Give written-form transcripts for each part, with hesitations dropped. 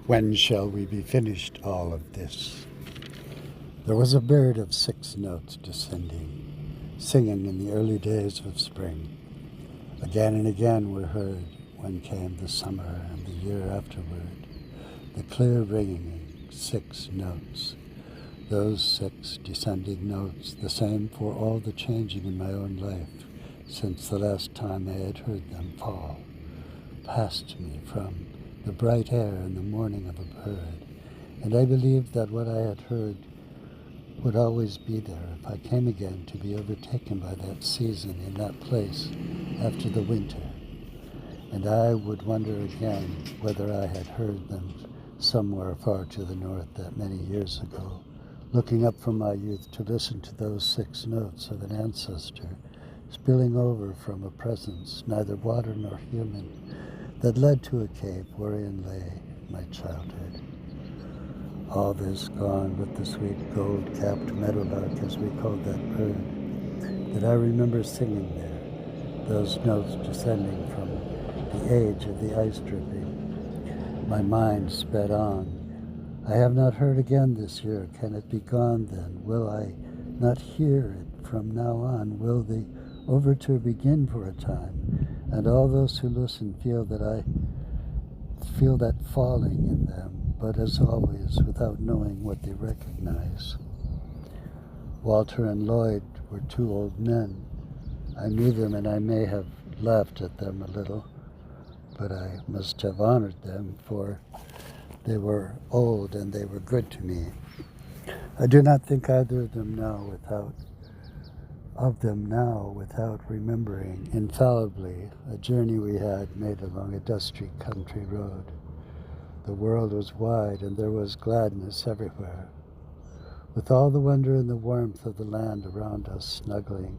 When shall we be finished all of this? There was a bird of 6 notes descending, singing in the early days of spring. Again and again were heard when came the summer and the year afterward, the clear ringing 6 notes. Those 6 descending notes, the same for all the changing in my own life since the last time I had heard them fall, passed me from the bright air and the morning of a bird, and I believed that what I had heard would always be there if I came again to be overtaken by that season in that place after the winter. And I would wonder again whether I had heard them somewhere far to the north that many years ago, looking up from my youth to listen to those 6 notes of an ancestor spilling over from a presence, neither water nor human, that led to a cave wherein lay my childhood. All this gone with the sweet gold-capped meadowlark, as we called that bird, that I remember singing there, those notes descending from the age of the ice dripping. My mind sped on. I have not heard again this year. Can it be gone then? Will I not hear it from now on? Will the overture begin for a time? And all those who listen feel that falling in them, but as always, without knowing what they recognize. Walter and Lloyd were 2 old men. I knew them, and I may have laughed at them a little, but I must have honored them, for they were old and they were good to me. I do not think either of them now without remembering infallibly a journey we had made along a dusty country road. The world was wide and there was gladness everywhere, with all the wonder and the warmth of the land around us snuggling,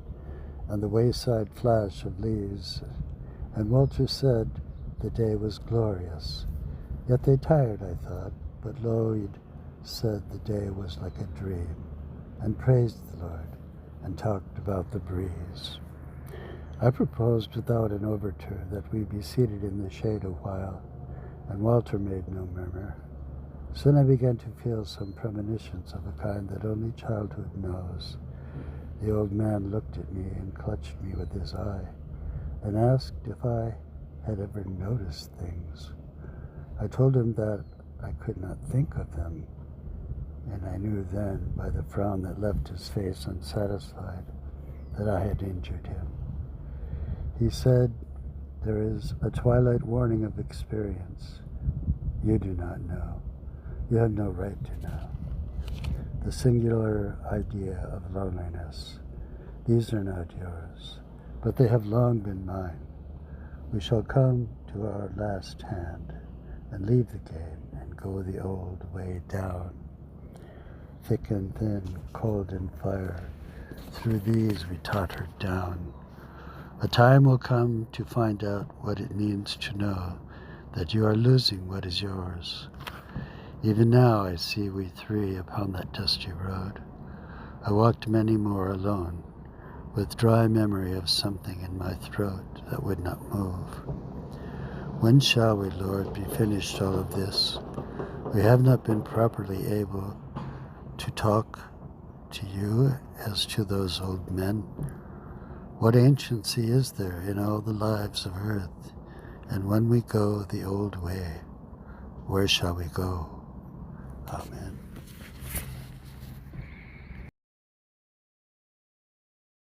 and the wayside flash of leaves. And Walter said the day was glorious. Yet they tired, I thought, but Lloyd said the day was like a dream, and praised the Lord, and talked about the breeze. I proposed without an overture that we be seated in the shade a while, and Walter made no murmur. Soon I began to feel some premonitions of a kind that only childhood knows. The old man looked at me and clutched me with his eye, and asked if I had ever noticed things. I told him that I could not think of them, and I knew then, by the frown that left his face unsatisfied, that I had injured him. He said, "There is a twilight warning of experience. You do not know. You have no right to know. The singular idea of loneliness. These are not yours, but they have long been mine. We shall come to our last hand and leave the game and go the old way down. Thick and thin, cold and fire, through these we tottered down. A time will come to find out what it means to know that you are losing what is yours. Even now I see we 3 upon that dusty road. I walked many more alone, with dry memory of something in my throat that would not move. When shall we, Lord, be finished all of this? We have not been properly able to talk to you as to those old men. What anciency is there in all the lives of earth? And when we go the old way, where shall we go? Amen.